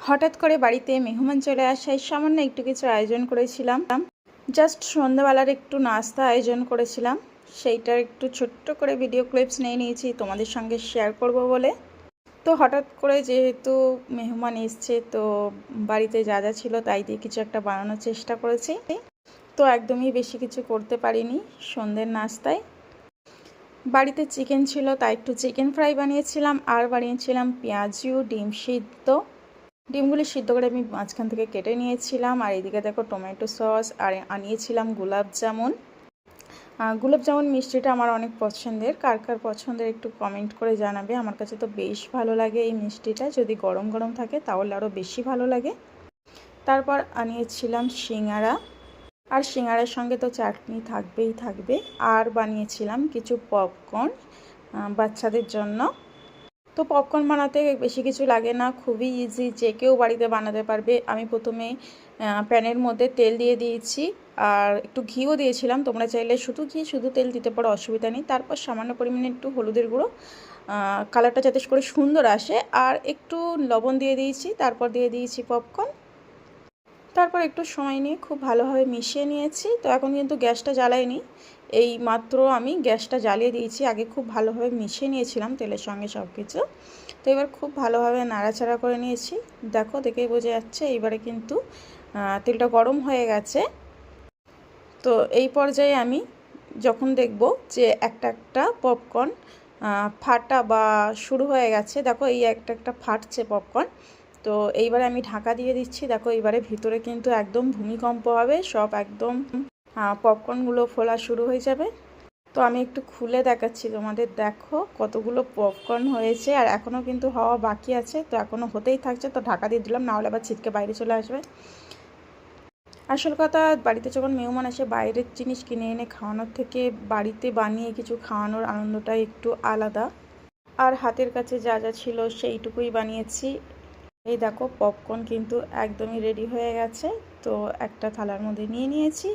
হঠাৎ করে বাড়িতে মেহমান চলে আসায় সামান্য একটু কিছু আয়োজন করেছিলাম। জাস্ট সন্ধ্যাবেলার একটু নাস্তা আয়োজন করেছিলাম, সেইটার একটু ছোট্ট করে ভিডিও ক্লিপস নিয়ে নিয়েছি তোমাদের সঙ্গে শেয়ার করব বলে। তো হঠাৎ করে যেহেতু মেহমান এসছে, তো বাড়িতে যা যা ছিল তাই দিয়ে কিছু একটা বানানোর চেষ্টা করেছি। তো একদমই বেশি কিছু করতে পারিনি সন্ধ্যের নাস্তায়। বাড়িতে চিকেন ছিল, তাই একটু চিকেন ফ্রাই বানিয়েছিলাম, আর বানিয়েছিলাম পেঁয়াজু ডিম সিদ্ধ। ডিমগুলি সিদ্ধ করে আমি মাঝখান থেকে কেটে নিয়েছিলাম। আর এদিকে দেখো টমেটো সস, আর আনিয়েছিলাম গোলাপ জামুন। গোলাপ জামুন মিষ্টিটা আমার অনেক পছন্দের, কার কার পছন্দের একটু কমেন্ট করে জানাবে। আমার কাছে তো বেশ ভালো লাগে এই মিষ্টিটা, যদি গরম গরম থাকে তাহলে আরও বেশি ভালো লাগে। তারপর আনিয়েছিলাম সিঙ্গারা, আর সিঙ্গারার সঙ্গে তো চাটনি থাকবেই থাকবে। আর বানিয়েছিলাম কিছু পপকর্ন বাচ্চাদের জন্য। তো পপকর্ন বানাতে বেশি কিছু লাগে না, খুবই ইজি, যে কেউ বাড়িতে বানাতে পারবে। আমি প্রথমে প্যানের মধ্যে তেল দিয়ে দিয়েছি, আর একটু ঘিও দিয়েছিলাম। তোমরা চাইলে শুধু ঘি শুধু তেল দিতে পারো, অসুবিধা নেই। তারপর সামান্য পরিমাণে একটু হলুদের গুঁড়ো, কালারটা যাতে করে সুন্দর আসে, আর একটু লবণ দিয়ে দিয়েছি। তারপর দিয়ে দিয়েছি পপকর্ন। তারপর একটু সময় নিয়ে খুব ভালোভাবে মিশিয়ে নিয়েছি। তো এখন কিন্তু গ্যাসটা জ্বালাইনি, এই মাত্র আমি গ্যাসটা জ্বালিয়ে দিয়েছি। আগে খুব ভালোভাবে মিশিয়ে নিয়েছিলাম তেলের সঙ্গে সব কিছু। তো এবার খুব ভালোভাবে নাড়াচাড়া করে নিয়েছি। দেখো, দেখেই বোঝা যাচ্ছে এইবারে কিন্তু তেলটা গরম হয়ে গেছে। তো এই পর্যায়ে আমি যখন দেখব যে একটা একটা পপকর্ন ফাটা বা শুরু হয়ে গেছে, দেখো এই একটা একটা ফাটছে পপকর্ন, তো এইবারে আমি ঢাকা দিয়ে দিচ্ছি। দেখো এইবারে ভিতরে কিন্তু একদম ভূমিকম্প হবে, সব একদম পপকর্নগুলো ফোলা শুরু হয়ে যাবে। তো আমি একটু খুলে দেখাচ্ছি তোমাদের, দেখো কতগুলো পপকর্ন হয়েছে, আর এখনও কিন্তু হওয়া বাকি আছে। তো এখনও হতেই থাকছে, তো ঢাকা দিয়ে দিলাম, নাহলে আবার ছিটকে বাইরে চলে আসবে। আসল কথা, বাড়িতে যখন মেহমান আসে বাইরের জিনিস কিনে এনে খাওয়ানোর থেকে বাড়িতে বানিয়ে কিছু খাওয়ানোর আনন্দটাই একটু আলাদা। আর হাতের কাছে যা যা ছিল সেইটুকুই বানিয়েছি। এই দেখো পপকর্ন কিন্তু একদমই রেডি হয়ে গেছে। তো একটা থালার মধ্যে নিয়ে নিয়েছি,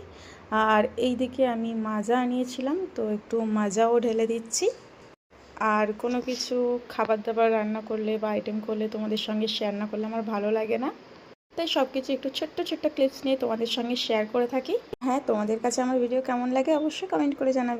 আর এই দিকে আমি মাজা আনিয়েছিলাম, তো একটু মাজাও ঢেলে দিচ্ছি। আর কোনো কিছু খাবার দাবার রান্না করলে বা আইটেম করলে তোমাদের সঙ্গে শেয়ার না করলে আমার ভালো লাগে না, তাই সব কিছু একটু ছোট্ট ছোট্ট ক্লিপস নিয়ে তোমাদের সঙ্গে শেয়ার করে থাকি। হ্যাঁ, তোমাদের কাছে আমার ভিডিও কেমন লাগে অবশ্যই কমেন্ট করে জানাবে।